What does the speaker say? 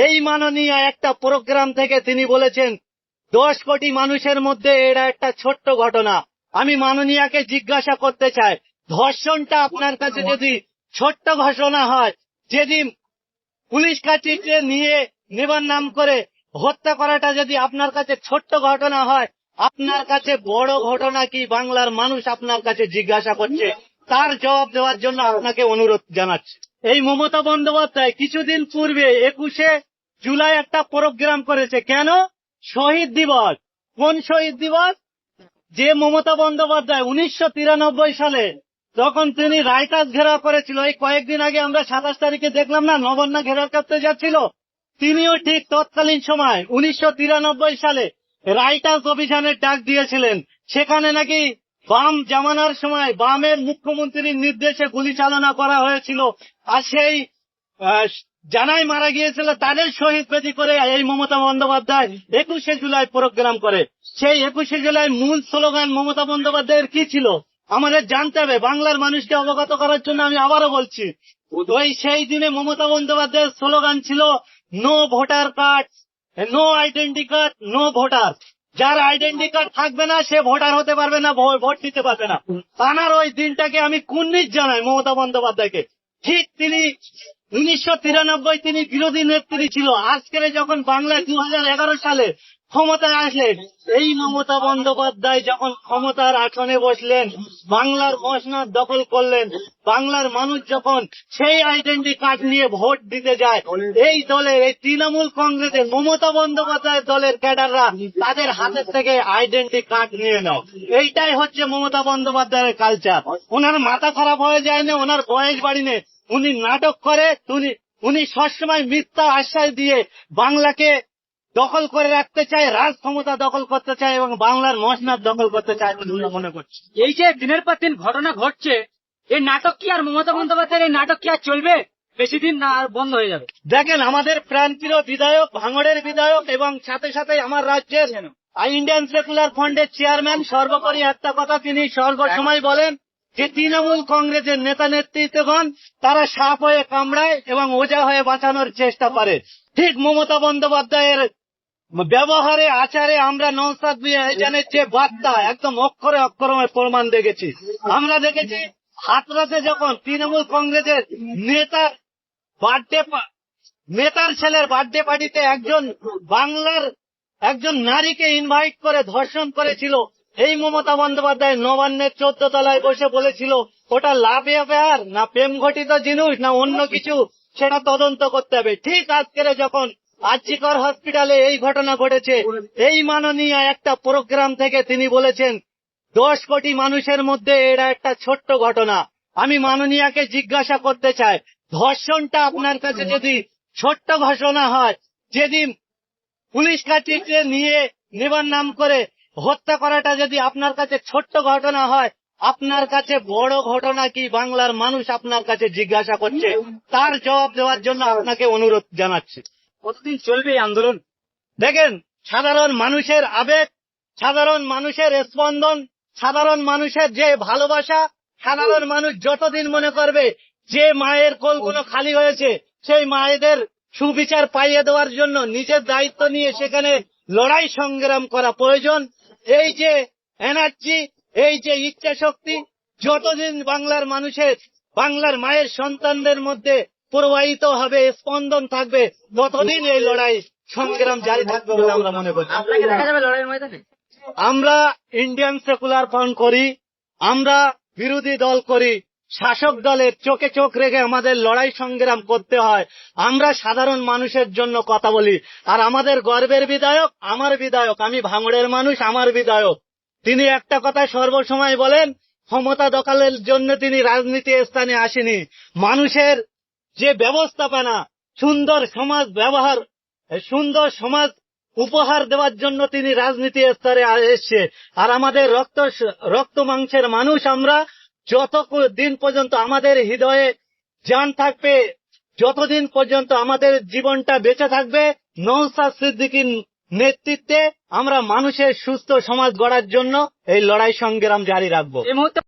এই মাননীয় একটা প্রোগ্রাম থেকে তিনি বলেছেন 10 কোটি মানুষের মধ্যে এটা একটা ছোট্ট ঘটনা। আমি মাননীয়াকে জিজ্ঞাসা করতে চাই, ধর্ষণটা আপনার কাছে যদি ছোট্ট ঘটনা হয়, যেদিন পুলিশ কাঠিতে নিয়ে নেবার নাম করে হত্যা করাটা যদি আপনার কাছে ছোট্ট ঘটনা হয়, আপনার কাছে বড় ঘটনা কি বাংলার মানুষ আপনার কাছে জিজ্ঞাসা করছে, তার জবাব দেওয়ার জন্য আপনাকে অনুরোধ জানাচ্ছি। এই মমতা বন্দ্যোপাধ্যায় কিছুদিন পূর্বে 21শে জুলাই একটা প্রোগ্রাম করেছে। কেন? শহীদ দিবস। কোন শহীদ দিবস? যে মমতা বন্দ্যোপাধ্যায় 1993 সালে যখন তিনি রাইটার্স ঘেরাও করেছিল, এই কয়েকদিন আগে আমরা 27 তারিখে দেখলাম না, নবান্ন ঘেরাও করতে যাচ্ছিল, তিনিও ঠিক তৎকালীন সময় 1993 সালে রাইটার্স অভিযানের ডাক দিয়েছিলেন। সেখানে নাকি বাম জামানার সময় বামের মুখ্যমন্ত্রীর নির্দেশে গুলি চালনা করা হয়েছিল, আর সেই জানাই মারা গিয়েছিল, তাদের শহীদ বেদি করে এই মমতা বন্দ্যোপাধ্যায় 21শে জুলাই প্রোগ্রাম করে। সেই 21শে জুলাই মূল স্লোগান মমতা বন্দ্যোপাধ্যায়ের কি ছিল আমাদের জানতে হবে, বাংলার মানুষকে অবগত করার জন্য আমি আবারও বলছি। ওই সেই দিনে মমতা বন্দ্যোপাধ্যায়ের স্লোগান ছিল no voter card, no identity card, no voter. যার আইডেন্টি কার্ড থাকবে না সে ভোটার হতে পারবে না, ভোট দিতে পারবে না। তানার ওই দিনটাকে আমি কুর্নিশ জানাই মমতা বন্দ্যোপাধ্যায়কে। ঠিক তিনি 1993 তিনি বিরোধী নেত্রী ছিল। আজকের যখন বাংলায় 2011 সালে ক্ষমতায় আসলেন, এই মমতা বন্দ্যোপাধ্যায় যখন ক্ষমতার আসনে বসলেন, বাংলার মসনদ দখল করলেন, বাংলার মানুষ যখন সেই আইডেন্টি কার্ড নিয়ে ভোট দিতে যায়, এই দলের এই তৃণমূল কংগ্রেসের মমতা বন্দ্যোপাধ্যায় দলের ক্যাডাররা তাদের হাতের থেকে আইডেন্টি কার্ড নিয়ে নেয়। এইটাই হচ্ছে মমতা বন্দ্যোপাধ্যায়ের কালচার। ওনার মাথা খারাপ হয়ে যায় না, ওনার বয়স বাড়ি নেই, উনি নাটক করে, উনি সবসময় মিথ্যা আশ্বাস দিয়ে বাংলাকে দখল করে রাখতে চায়, রাজ ক্ষমতা দখল করতে চায় এবং বাংলার মসনদ দখল করতে চায় বলে মনে করছে। এই যে দিনের পর দিন ঘটনা ঘটছে, এই নাটক কি আর মমতা বন্দ্যোপাধ্যায়ের এই নাটক কি আর চলবে? বেশি দিন না, আর বন্ধ হয়ে যাবে। দেখেন, আমাদের প্রাণপ্রিয় বিধায়ক, ভাঙড়ের বিধায়ক এবং সাথে সাথে আমার রাজ্যের ইন্ডিয়ান সেকুলার ফ্রন্টের চেয়ারম্যান, সর্বোপরি একটা কথা তিনি সর্বসময় বলেন যে তৃণমূল কংগ্রেসের নেতা নেতৃত্বগণ তারা সাপ হয়ে কামড়ায় এবং ওঝা হয়ে বাঁচানোর চেষ্টা করে। ঠিক মমতা বন্দ্যোপাধ্যায়ের ব্যবহারে, আচারে আমরা নওশাদ মিয়ানের যে বার্তা একদম অক্ষরে অক্ষরে প্রমাণ দেখেছি। আমরা দেখেছি হাতরাতে যখন তৃণমূল কংগ্রেসের নেতার ছেলের বার্থডে পার্টিতে একজন বাংলার একজন নারীকে ইনভাইট করে ধর্ষণ করেছিল, এই মমতা বন্দ্যোপাধ্যায় নবান্নের 14 তলায় বসে বলেছিল ওটা লাভ অ্যাফেয়ার না প্রেম ঘটিত জিনিস না অন্য কিছু, সেটা তদন্ত করতে হবে। ঠিক আজকের যখন আরজিকর হসপিটালে এই ঘটনা ঘটেছে, এই মাননীয় একটা প্রোগ্রাম থেকে তিনি বলেছেন 10 কোটি মানুষের মধ্যে এটা একটা ছোট্ট ঘটনা। আমি মাননীয়াকে জিজ্ঞাসা করতে চাই, ধর্ষণটা আপনার কাছে যদি ছোট্ট ঘটনা হয়, যেদিন পুলিশ কাঠিতে নিয়ে নেবার নাম করে হত্যা করাটা যদি আপনার কাছে ছোট্ট ঘটনা হয়, আপনার কাছে বড় ঘটনা কি বাংলার মানুষ আপনার কাছে জিজ্ঞাসা করছে, তার জবাব দেওয়ার জন্য আপনাকে অনুরোধ জানাচ্ছি। কতদিন চলবে এই আন্দোলন? দেখেন, সাধারণ মানুষের আবেগ, সাধারণ মানুষের স্পন্দন, সাধারণ মানুষের যে ভালোবাসা, সাধারণ মানুষ যতদিন মনে করবে যে মায়ের কোলগুলো খালি হয়েছে সেই মায়েদের সুবিচার পাইয়ে দেওয়ার জন্য নিজের দায়িত্ব নিয়ে সেখানে লড়াই সংগ্রাম করা প্রয়োজন। এই যে এনার্জি, এই যে ইচ্ছা শক্তি যতদিন বাংলার মানুষের, বাংলার মায়ের সন্তানদের মধ্যে প্রবাহিত হবে, স্পন্দন থাকবে, ততদিন এই লড়াই সংগ্রাম জারি থাকবে বলে আমরা মনে করি। আপনাকে দেখা যাবে লড়াইয়ের ময়দানে? আমরা ইন্ডিয়ান সেকুলার ফ্রন্ট করি, আমরা বিরোধী দল করি, শাসক দলের চোখে চোখ রেখে আমাদের লড়াই সংগ্রাম করতে হয়। আমরা সাধারণ মানুষের জন্য কথা বলি। আর আমাদের গর্বের বিধায়ক, আমার বিধায়ক, আমি ভাঙড়ের মানুষ, আমার বিধায়ক, তিনি একটা কথা সর্বসময় বলেন, ক্ষমতা দখলের জন্য তিনি রাজনীতি স্থানে আসেনি, মানুষের যে ব্যবস্থাপনা, সুন্দর সমাজ ব্যবহার, সুন্দর সমাজ উপহার দেওয়ার জন্য তিনি রাজনীতি স্তরে এসছে। আর আমাদের রক্ত মাংসের মানুষ আমরা, যতদিন পর্যন্ত আমাদের হৃদয়ে জান থাকবে, যতদিন পর্যন্ত আমাদের জীবনটা বেঁচে থাকবে, নওশাদ সিদ্দিকীর নেতৃত্বে আমরা মানুষের সুস্থ সমাজ গড়ার জন্য এই লড়াই সংগ্রাম জারি রাখবো। এই মুহূর্তে